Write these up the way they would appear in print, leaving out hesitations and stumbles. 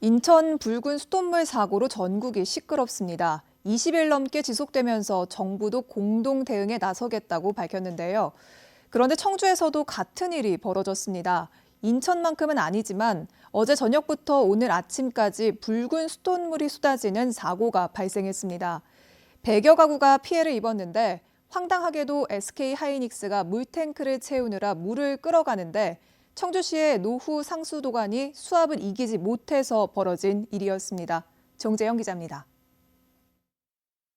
인천 붉은 수돗물 사고로 전국이 시끄럽습니다. 20일 넘게 지속되면서 정부도 공동 대응에 나서겠다고 밝혔는데요. 그런데 청주에서도 같은 일이 벌어졌습니다. 인천만큼은 아니지만 어제 저녁부터 오늘 아침까지 붉은 수돗물이 쏟아지는 사고가 발생했습니다. 100여 가구가 피해를 입었는데 황당하게도 SK하이닉스가 물탱크를 채우느라 물을 끌어가는데 청주시의 노후 상수도관이 수압을 이기지 못해서 벌어진 일이었습니다. 정재영 기자입니다.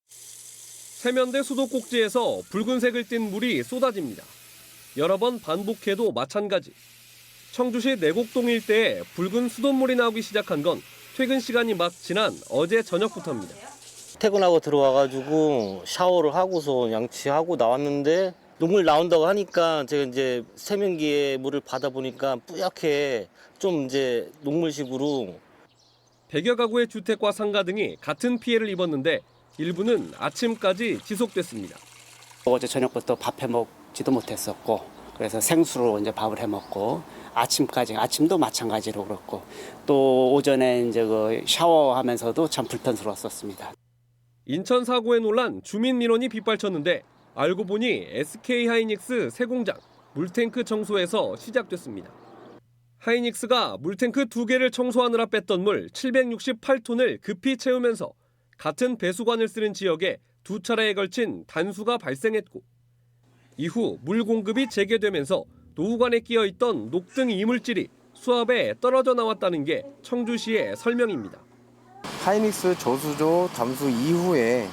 세면대 수도꼭지에서 붉은색을 띤 물이 쏟아집니다. 여러 번 반복해도 마찬가지. 청주시 내곡동 일대에 붉은 수돗물이 나오기 시작한 건 퇴근 시간이 막 지난 어제 저녁부터입니다. 퇴근하고 들어와가지고 샤워를 하고서 양치하고 나왔는데 눈물 나온다고 하니까 제가 이제 세면기에 물을 받아보니까 뿌옇게 좀 이제 녹물식으로. 100여 가구의 주택과 상가 등이 같은 피해를 입었는데 일부는 아침까지 지속됐습니다. 어제 저녁부터 밥해 먹지도 못했었고 그래서 생수로 이제 밥을 해 먹고 아침도 마찬가지로 그렇고 또 오전에 이제 그 샤워하면서도 참 불편스러웠었습니다. 인천 사고에 놀란 주민 민원이 빗발쳤는데 알고 보니 SK하이닉스 새 공장 물탱크 청소에서 시작됐습니다. 하이닉스가 물탱크 2개를 청소하느라 뺐던 물 768톤을 급히 채우면서 같은 배수관을 쓰는 지역에 2차례에 걸친 단수가 발생했고 이후 물 공급이 재개되면서 노후관에 끼어있던 녹등 이물질이 수압에 떨어져 나왔다는 게 청주시의 설명입니다. 하이닉스 저수조 담수 이후에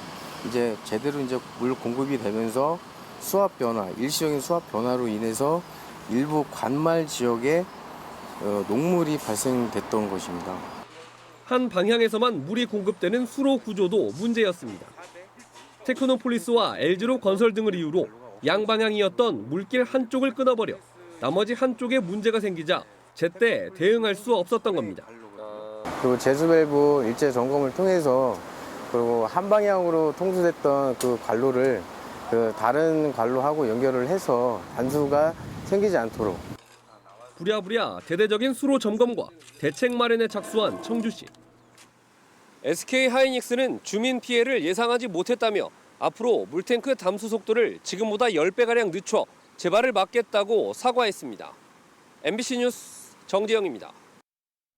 이제 제대로 이제 물 공급이 되면서 수압 변화, 일시적인 수압 변화로 인해서 일부 관말 지역에 녹물이 발생됐던 것입니다. 한 방향에서만 물이 공급되는 수로 구조도 문제였습니다. 테크노폴리스와 LG로 건설 등을 이유로 양방향이었던 물길 한쪽을 끊어버려 나머지 한쪽에 문제가 생기자 제때 대응할 수 없었던 겁니다. 그리고 제수 밸브 일제 점검을 통해서 그리고 한 방향으로 통수됐던 그 관로를 다른 관로하고 연결을 해서 단수가 생기지 않도록. 부랴부랴 대대적인 수로 점검과 대책 마련에 착수한 청주시. SK하이닉스는 주민 피해를 예상하지 못했다며 앞으로 물탱크 담수 속도를 지금보다 10배가량 늦춰 재발을 막겠다고 사과했습니다. MBC 뉴스 정재영입니다.